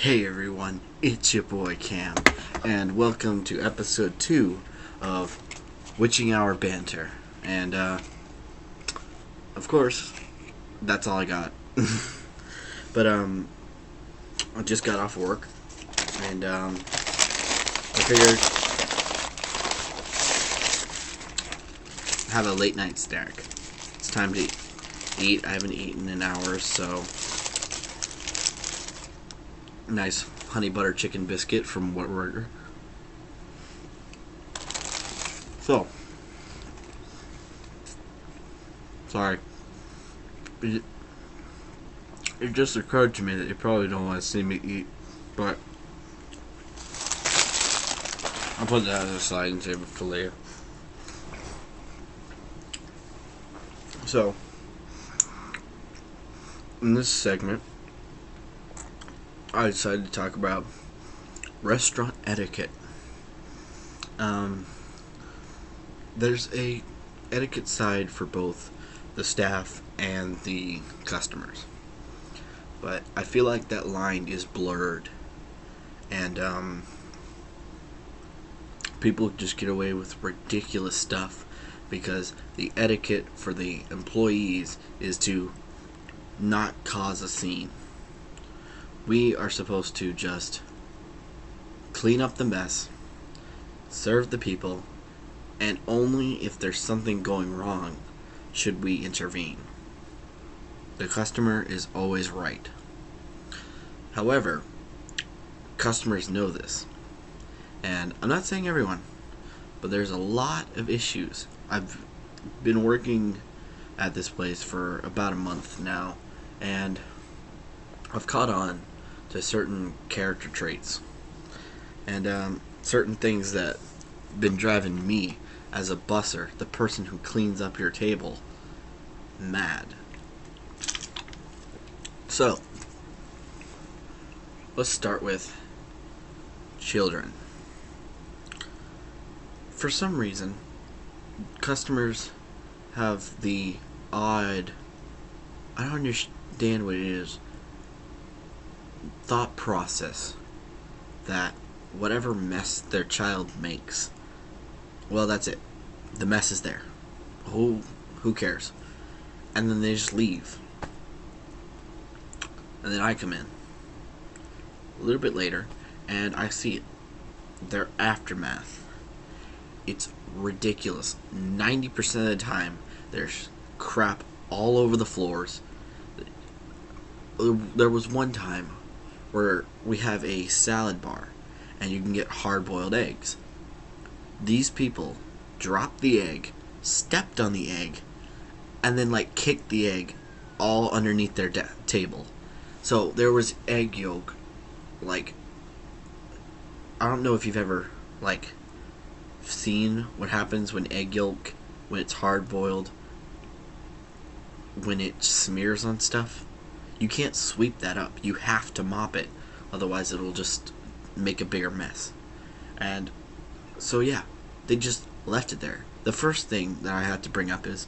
Hey everyone, it's your boy Cam, and welcome to episode 2 of Witching Hour Banter. And, of course, that's all I got. But, I just got off work, and, I figured have a late night snack. It's time to eat. I haven't eaten in hours, so nice honey butter chicken biscuit from Whataburger. So, sorry. It just occurred to me that you probably don't want to see me eat, but I'll put that aside and save it for later. So, in this segment, I decided to talk about restaurant etiquette. There's a etiquette side for both the staff and the customers, but I feel like that line is blurred, and people just get away with ridiculous stuff because the etiquette for the employees is to not cause a scene. We are supposed to just clean up the mess, serve the people, and only if there's something going wrong should we intervene. The customer is always right. However, customers know this. And I'm not saying everyone, but there's a lot of issues. I've been working at this place for about a month now, and I've caught on to certain character traits and certain things that been driving me as a busser, the person who cleans up your table, mad. So, let's start with children. For some reason, customers have the odd, I don't understand what it is, thought process that whatever mess their child makes, well, that's it. The mess is there. Who cares? And then they just leave. And then I come in a little bit later and I see it. Their aftermath. It's ridiculous. 90% of the time, there's crap all over the floors. There was one time where we have a salad bar and you can get hard-boiled eggs. These people dropped the egg, stepped on the egg, and then kicked the egg all underneath their table. So there was egg yolk, I don't know if you've ever seen what happens when egg yolk, when it's hard boiled, when it smears on stuff. You can't sweep that up. You have to mop it, otherwise it'll just make a bigger mess. And so yeah, they just left it there. The first thing that I had to bring up is,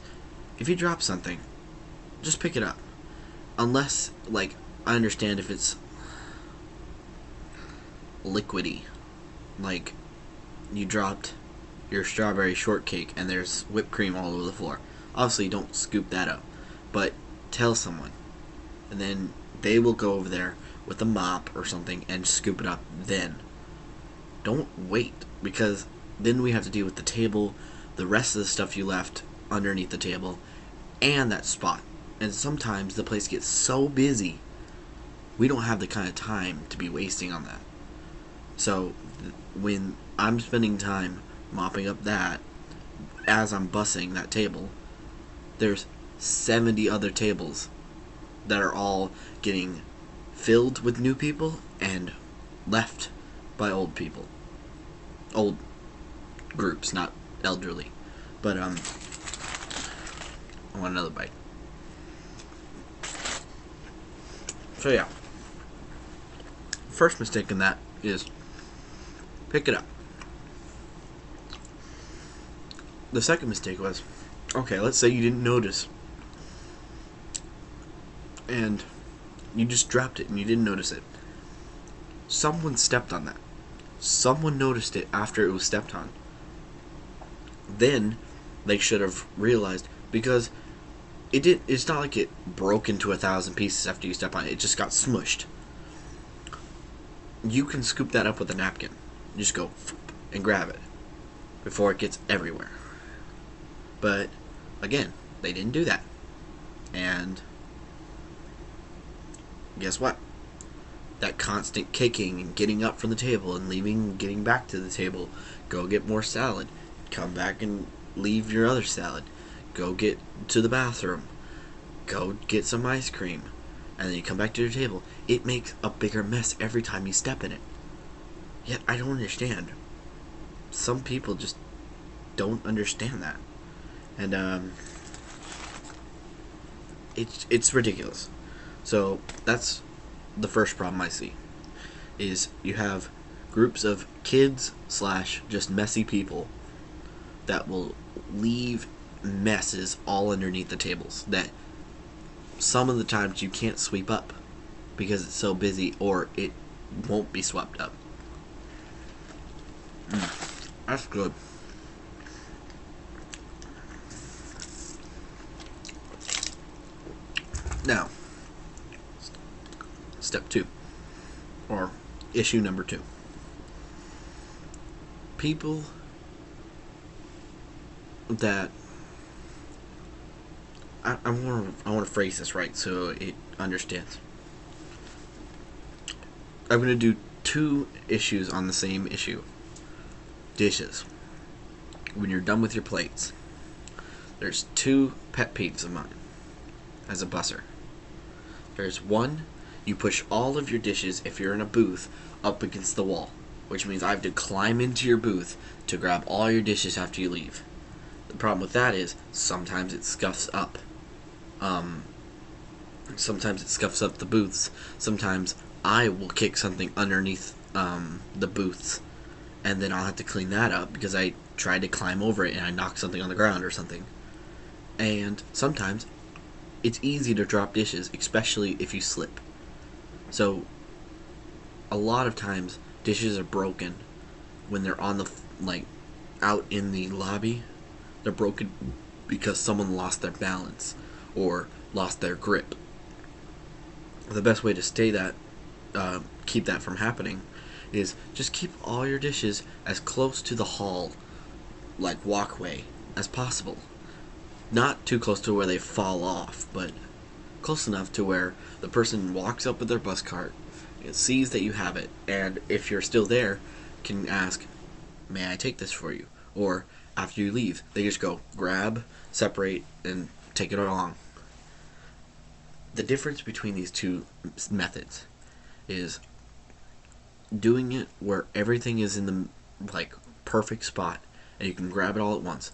if you drop something, just pick it up. Unless, I understand if it's liquidy. You dropped your strawberry shortcake and there's whipped cream all over the floor. Obviously, don't scoop that up. But tell someone. And then they will go over there with a mop or something and scoop it up then. Don't wait, because then we have to deal with the table, the rest of the stuff you left underneath the table, and that spot. And sometimes the place gets so busy, we don't have the kind of time to be wasting on that. So when I'm spending time mopping up that, as I'm bussing that table, there's 70 other tables that are all getting filled with new people and left by old people. Old groups, not elderly. But, I want another bite. So yeah. First mistake in that is pick it up. The second mistake was, okay, let's say you didn't notice, and you just dropped it and you didn't notice it. Someone stepped on that. Someone noticed it after it was stepped on. Then they should have realized, because it's not like it broke into 1,000 pieces after you step on it. It just got smushed. You can scoop that up with a napkin. You just go and grab it before it gets everywhere. But again, they didn't do that. And guess what? That constant kicking and getting up from the table and leaving, getting back to the table, go get more salad, come back and leave your other salad, go get to the bathroom, go get some ice cream, and then you come back to your table. It makes a bigger mess every time you step in it. Yet I don't understand. Some people just don't understand that. And it's ridiculous. So that's the first problem I see, is you have groups of kids / just messy people that will leave messes all underneath the tables that some of the times you can't sweep up because it's so busy, or it won't be swept up. That's good. Now, step 2, or issue number 2. People that I want to phrase this right so it understands. I'm going to do 2 issues on the same issue. Dishes. When you're done with your plates, there's 2 pet peeves of mine as a busser. There's 1, you push all of your dishes, if you're in a booth, up against the wall, which means I have to climb into your booth to grab all your dishes after you leave. The problem with that is sometimes it scuffs up. Sometimes it scuffs up the booths. Sometimes I will kick something underneath the booths, and then I'll have to clean that up because I tried to climb over it and I knocked something on the ground or something. And sometimes it's easy to drop dishes, especially if you slip. So a lot of times dishes are broken when they're on the out in the lobby. They're broken because someone lost their balance or lost their grip. The best way to keep that from happening is just keep all your dishes as close to the hall, walkway, as possible. Not too close to where they fall off, but close enough to where the person walks up with their bus cart, sees that you have it, and if you're still there, can ask, "May I take this for you?" Or after you leave, they just go grab, separate, and take it along. The difference between these 2 methods is doing it where everything is in the perfect spot and you can grab it all at once.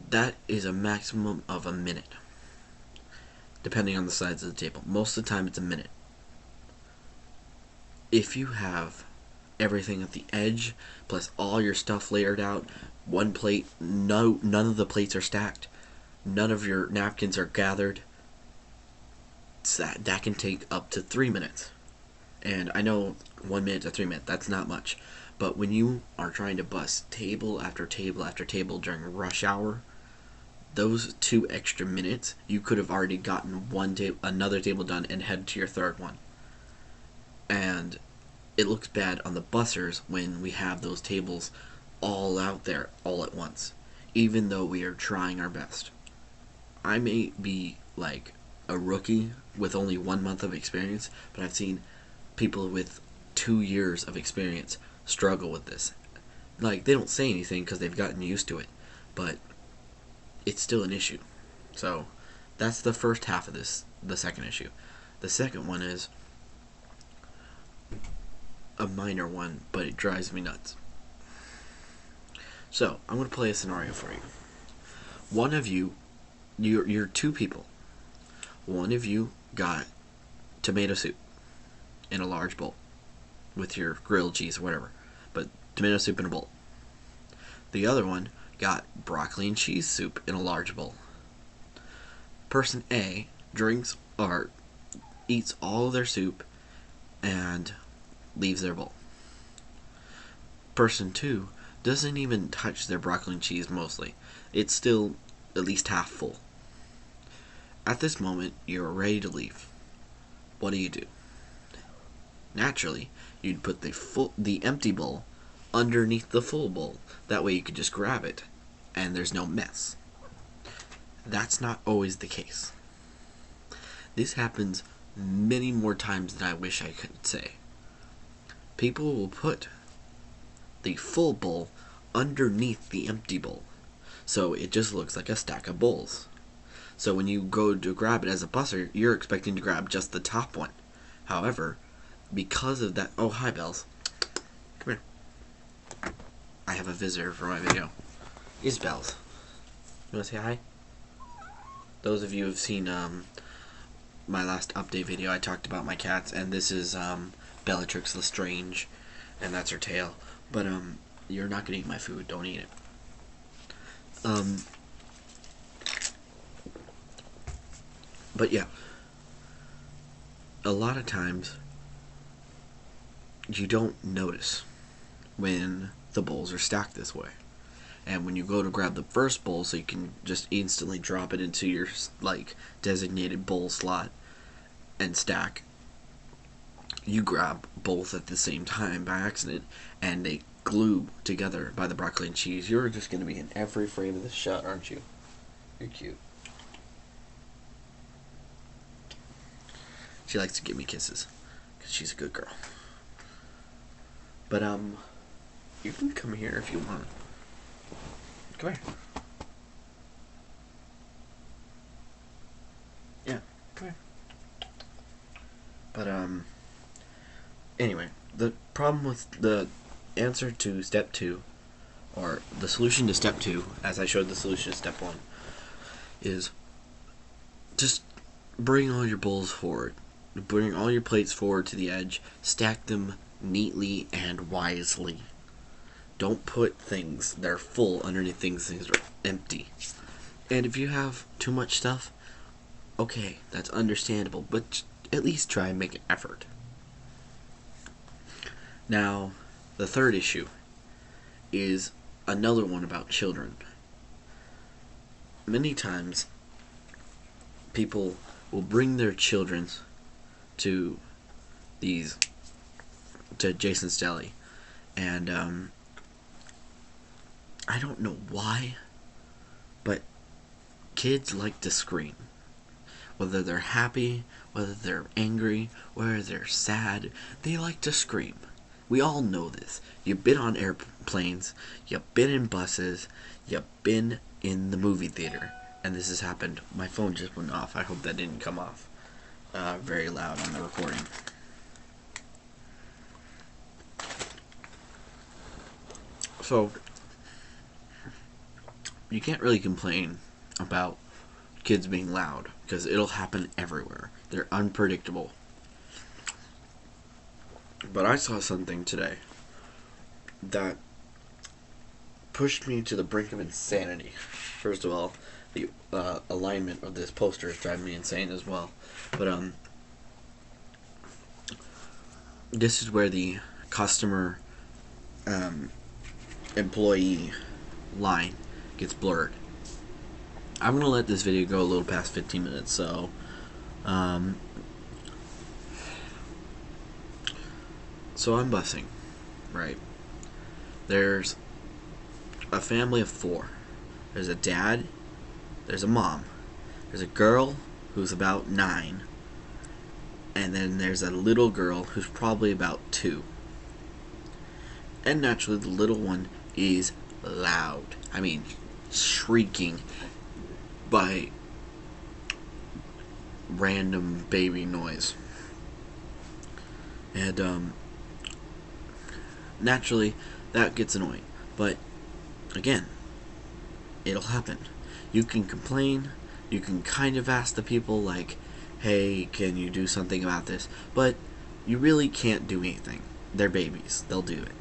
That is a maximum of a minute, depending on the size of the table. Most of the time it's a minute. If you have everything at the edge, plus all your stuff layered out, one plate, none of the plates are stacked, none of your napkins are gathered, that can take up to 3 minutes. And I know 1 minute to 3 minutes, that's not much. But when you are trying to bust table after table after table during rush hour, those 2 extra minutes, you could have already gotten another table done and head to your 3rd one. And it looks bad on the bussers when we have those tables all out there all at once, even though we are trying our best. I may be a rookie with only 1 month of experience, but I've seen people with 2 years of experience struggle with this. They don't say anything because they've gotten used to it, but it's still an issue. So that's the first half of this. The second issue. The second one is a minor one, but it drives me nuts. So I'm going to play a scenario for you. One of you, you're 2 people. One of you got tomato soup in a large bowl with your grilled cheese or whatever, but tomato soup in a bowl. The other one got broccoli and cheese soup in a large bowl. Person A drinks or eats all of their soup and leaves their bowl. Person 2 doesn't even touch their broccoli and cheese mostly. It's still at least half full. At this moment, you're ready to leave. What do? Naturally, you'd put the empty bowl underneath the full bowl. That way you could just grab it, and there's no mess. That's not always the case. This happens many more times than I wish I could say. People will put the full bowl underneath the empty bowl, so it just looks like a stack of bowls. So when you go to grab it as a busser, you're expecting to grab just the top one. However, because of that... Oh, hi, Bells. Come here. I have a visitor for my video. It's Bells. You want to say hi? Those of you who have seen my last update video, I talked about my cats, and this is Bellatrix Lestrange, and that's her tail. But you're not gonna eat my food. Don't eat it. But yeah, a lot of times you don't notice when the bowls are stacked this way. And when you go to grab the first bowl so you can just instantly drop it into your designated bowl slot and stack, you grab both at the same time by accident and they glue together by the broccoli and cheese. You're just going to be in every frame of this shot, aren't you? You're cute. She likes to give me kisses because she's a good girl. But you can come here if you want. Come here. Yeah, come here. But anyway, the problem with the answer to step 2, or the solution to step 2, as I showed the solution to step 1, is just bring all your bowls forward. Bring all your plates forward to the edge. Stack them neatly and wisely. Don't put things that are full underneath things that are empty. And if you have too much stuff, okay, that's understandable, but at least try and make an effort. Now, the third issue is another one about children. Many times, people will bring their children to Jason's Deli, and I don't know why, but kids like to scream. Whether they're happy, whether they're angry, whether they're sad, they like to scream. We all know this. You've been on airplanes, you've been in buses, you've been in the movie theater, and this has happened. My phone just went off. I hope that didn't come off very loud on the recording. So, you can't really complain about kids being loud, because it'll happen everywhere. They're unpredictable. But I saw something today that pushed me to the brink of insanity. First of all, the alignment of this poster is driving me insane as well. But this is where the customer employee line gets blurred. I'm gonna let this video go a little past 15 minutes, so I'm busing, right? There's a family of 4. There's a dad, there's a mom, there's a girl who's about 9, and then there's a little girl who's probably about 2. And naturally, the little one is loud. I mean, shrieking by random baby noise. And naturally, that gets annoying. But again, it'll happen. You can complain, you can kind of ask the people like, hey, can you do something about this? But you really can't do anything. They're babies, they'll do it.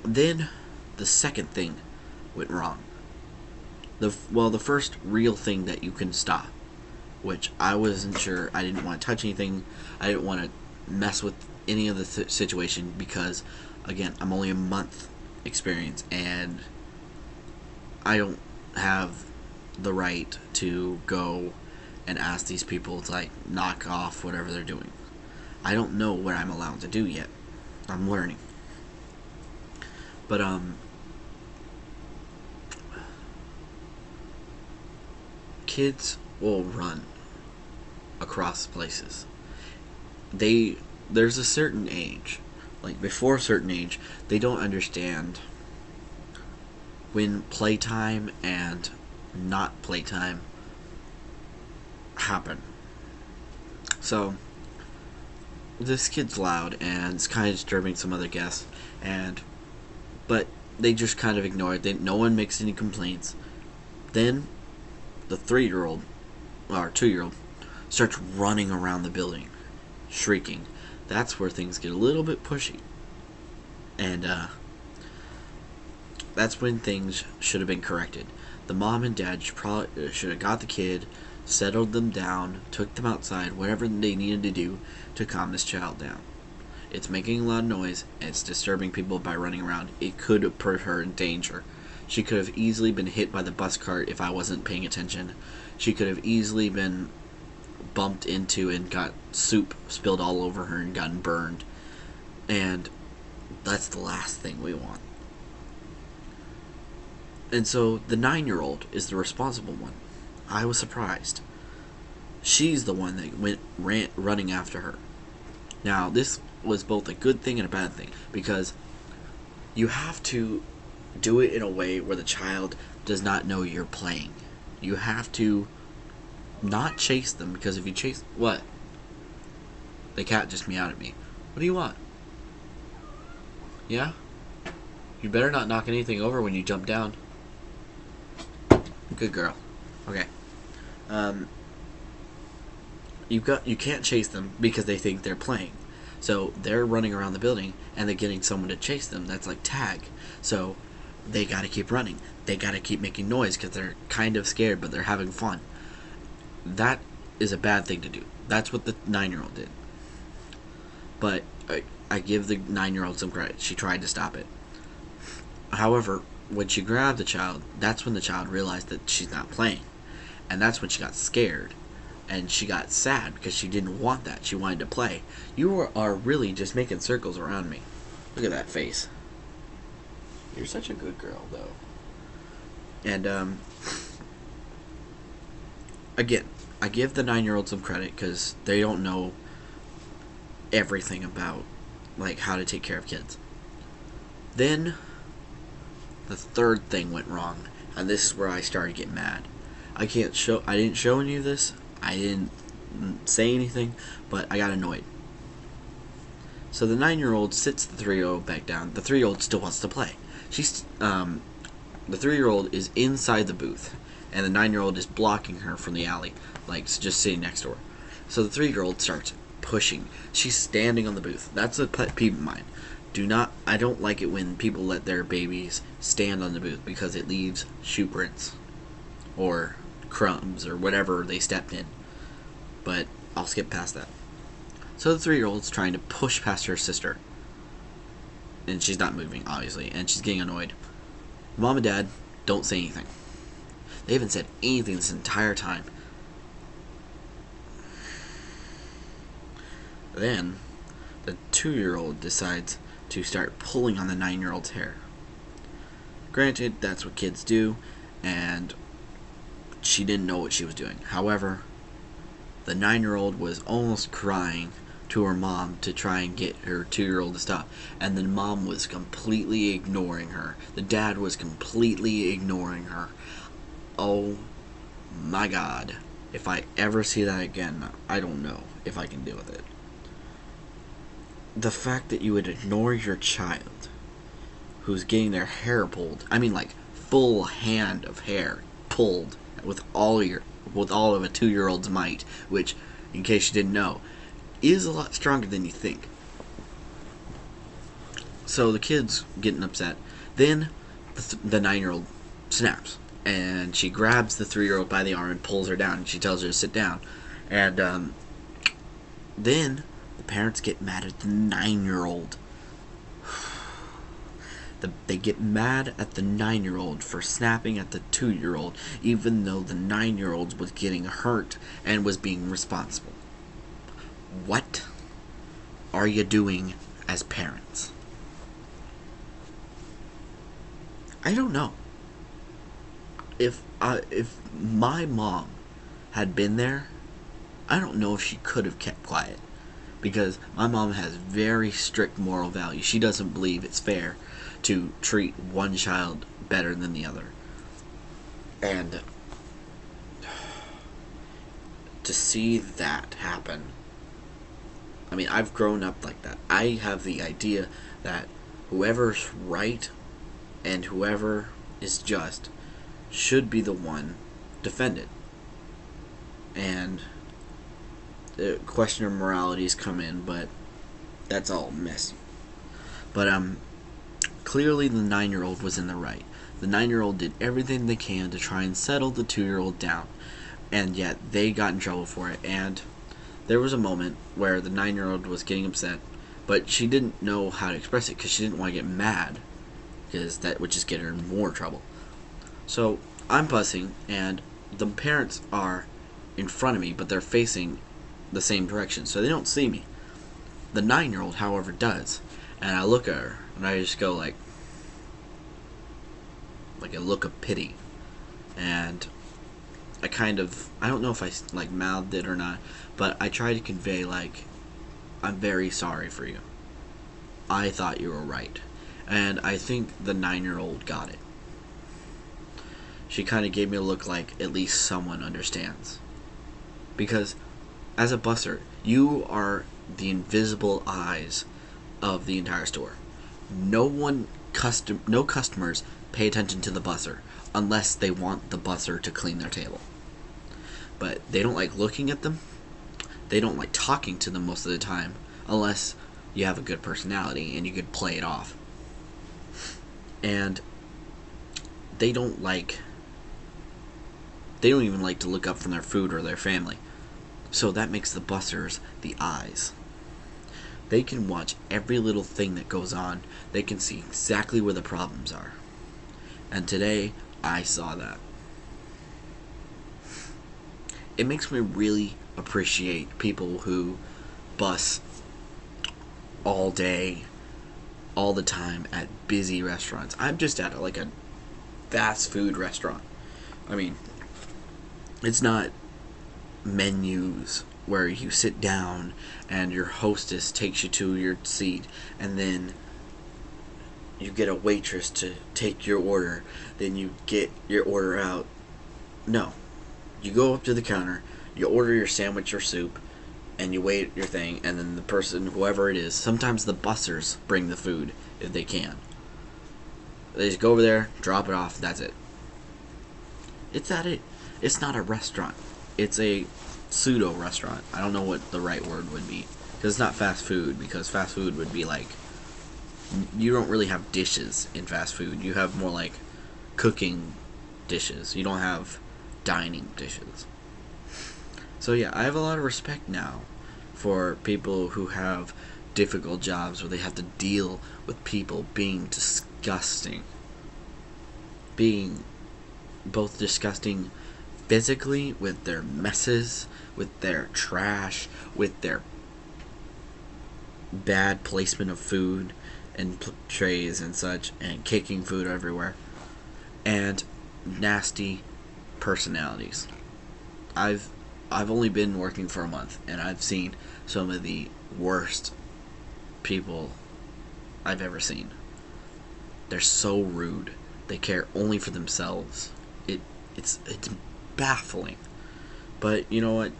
Then the second thing went wrong. The first real thing that you can stop, which I wasn't sure. I didn't want to touch anything. I didn't want to mess with any of the situation because, again, I'm only a month experience and I don't have the right to go and ask these people to like knock off whatever they're doing. I don't know what I'm allowed to do yet. I'm learning. But kids will run across places. There's a certain age, like before a certain age, they don't understand when playtime and not playtime happen. So this kid's loud and it's kind of disturbing some other guests, but they just kind of ignore it. No one makes any complaints. Then the 3-year-old or 2-year-old starts running around the building, shrieking. That's where things get a little bit pushy, and that's when things should have been corrected. The mom and dad should have got the kid, settled them down, took them outside, whatever they needed to do to calm this child down. It's making a loud noise, and it's disturbing people by running around. It could have put her in danger. She could have easily been hit by the bus cart if I wasn't paying attention. She could have easily been bumped into and got soup spilled all over her and gotten burned. And that's the last thing we want. And so the 9-year-old is the responsible one. I was surprised. She's the one that ran running after her. Now, this was both a good thing and a bad thing, because you have to do it in a way where the child does not know you're playing. You have to not chase them, because if you chase... What? The cat just meowed at me. What do you want? Yeah? You better not knock anything over when you jump down. Good girl. Okay. You can't chase them because they think they're playing. So they're running around the building and they're getting someone to chase them. That's like tag. So they gotta keep running. They gotta keep making noise because they're kind of scared, but they're having fun. That is a bad thing to do. That's what the 9-year-old did. But I give the 9-year-old some credit. She tried to stop it. However, when she grabbed the child, that's when the child realized that she's not playing. And that's when she got scared. And she got sad because she didn't want that. She wanted to play. You are really just making circles around me. Look at that face. You're such a good girl, though. And, again, I give the 9-year-old some credit because they don't know everything about, like, how to take care of kids. Then, the third thing went wrong. And this is where I started getting mad. I didn't show any of this. I didn't say anything, but I got annoyed. So the 9-year-old sits the 3-year-old back down. The 3-year-old still wants to play. The 3-year-old is inside the booth, and the 9-year-old is blocking her from the alley, like just sitting next to her. So the 3-year-old starts pushing. She's standing on the booth. That's a pet peeve of mine. I don't like it when people let their babies stand on the booth because it leaves shoe prints or crumbs or whatever they stepped in. But I'll skip past that. So the 3-year-old's trying to push past her sister. And she's not moving, obviously, and she's getting annoyed. Mom and Dad don't say anything. They haven't said anything this entire time. Then, the 2-year-old decides to start pulling on the 9-year-old's hair. Granted, that's what kids do, and she didn't know what she was doing. However, the 9-year-old was almost crying to her mom to try and get her 2-year-old to stop, and the mom was completely ignoring her. The dad was completely ignoring her. Oh my God. If I ever see that again, I don't know if I can deal with it. The fact that you would ignore your child who's getting their hair pulled, I mean like full hand of hair pulled with all of a 2-year-old's might, which, in case you didn't know, is a lot stronger than you think. So the kid's getting upset. Then the 9-year-old snaps, and she grabs the 3-year-old by the arm and pulls her down, and she tells her to sit down. And then The parents get mad at the 9-year-old. They get mad at the 9-year-old for snapping at the 2-year-old, even though the 9-year-old was getting hurt and was being responsible. What are you doing as parents? I don't know. If my mom had been there, I don't know if she could have kept quiet, because my mom has very strict moral values. She doesn't believe it's fair to treat one child better than the other. And to see that happen, I mean, I've grown up like that. I have the idea that whoever's right and whoever is just should be the one defended. And the question of moralities come in, but that's all messy. But clearly the 9-year-old was in the right. The 9-year-old did everything they can to try and settle the 2-year-old down, and yet they got in trouble for it. And there was a moment where the 9-year-old was getting upset, but she didn't know how to express it because she didn't want to get mad, because that would just get her in more trouble. So I'm bussing, and the parents are in front of me, but they're facing the same direction, so they don't see me. The 9-year-old, however, does, and I look at her, and I just go like a look of pity, and I don't know if I like mouthed it or not, but I try to convey like, I'm very sorry for you. I thought you were right. And I think the 9-year-old got it. She kind of gave me a look like at least someone understands. Because as a busser, you are the invisible eyes of the entire store. No customers pay attention to the busser unless they want the busser to clean their table. But they don't like looking at them. They don't like talking to them most of the time unless you have a good personality and you could play it off. And they don't even like to look up from their food or their family. So that makes the bussers the eyes. They can watch every little thing that goes on. They can see exactly where the problems are. And today, I saw that. It makes me really appreciate people who bus all day, all the time at busy restaurants. I'm just at a fast food restaurant. I mean, it's not menus where you sit down and your hostess takes you to your seat and then you get a waitress to take your order, then you get your order out. No. You go up to the counter, you order your sandwich or soup, and you wait your thing, and then the person, whoever it is, sometimes the bussers bring the food if they can. They just go over there, drop it off, that's it. It's it. It's not a restaurant. It's a pseudo restaurant. I don't know what the right word would be. Because it's not fast food, because fast food would be like, you don't really have dishes in fast food. You have more like cooking dishes. You don't have dining dishes. So yeah, I have a lot of respect now for people who have difficult jobs where they have to deal with people being disgusting. Being both disgusting physically with their messes, with their trash, with their bad placement of food and trays and such, and kicking food everywhere, and nasty personalities. I've only been working for a month, and I've seen some of the worst people I've ever seen. They're so rude. They care only for themselves. It's baffling. But you know what?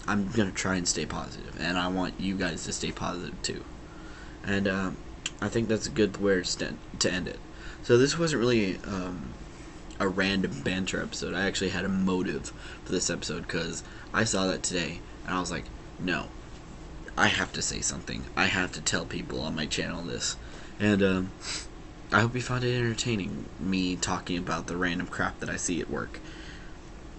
I'm gonna try and stay positive, and I want you guys to stay positive too. And I think that's a good way to end it. So this wasn't really a random banter episode. I actually had a motive for this episode because I saw that today, and I was like, no, I have to say something. I have to tell people on my channel this. And I hope you found it entertaining, me talking about the random crap that I see at work.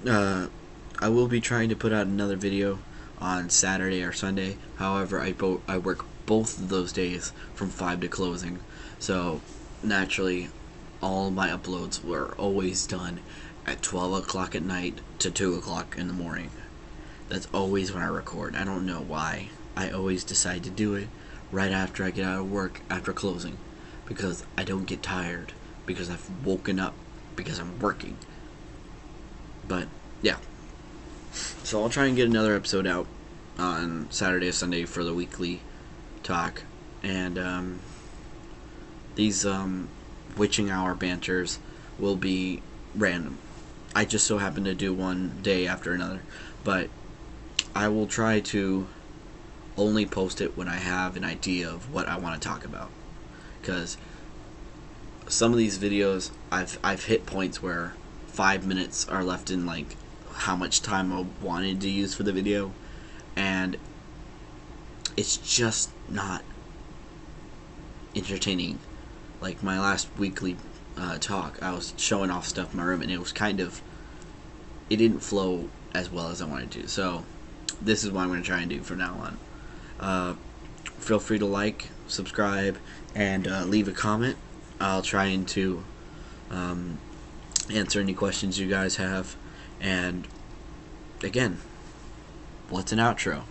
I will be trying to put out another video on Saturday or Sunday. However, I work both of those days from 5 to closing. So naturally, all my uploads were always done at 12 o'clock at night to 2 o'clock in the morning. That's always when I record. I don't know why. I always decide to do it right after I get out of work after closing, because I don't get tired, because I've woken up, because I'm working. But yeah, so I'll try and get another episode out on Saturday or Sunday for the weekly talk. And these witching hour banters will be random. I just so happen to do one day after another, but I will try to only post it when I have an idea of what I want to talk about, because some of these videos I've hit points where 5 minutes are left in like how much time I wanted to use for the video, and it's just not entertaining. Like my last weekly talk, I was showing off stuff in my room, and it was it didn't flow as well as I wanted to. So this is what I'm going to try and do from now on. Feel free to like, subscribe, and leave a comment. I'll try and to answer any questions you guys have. And again, what's an outro?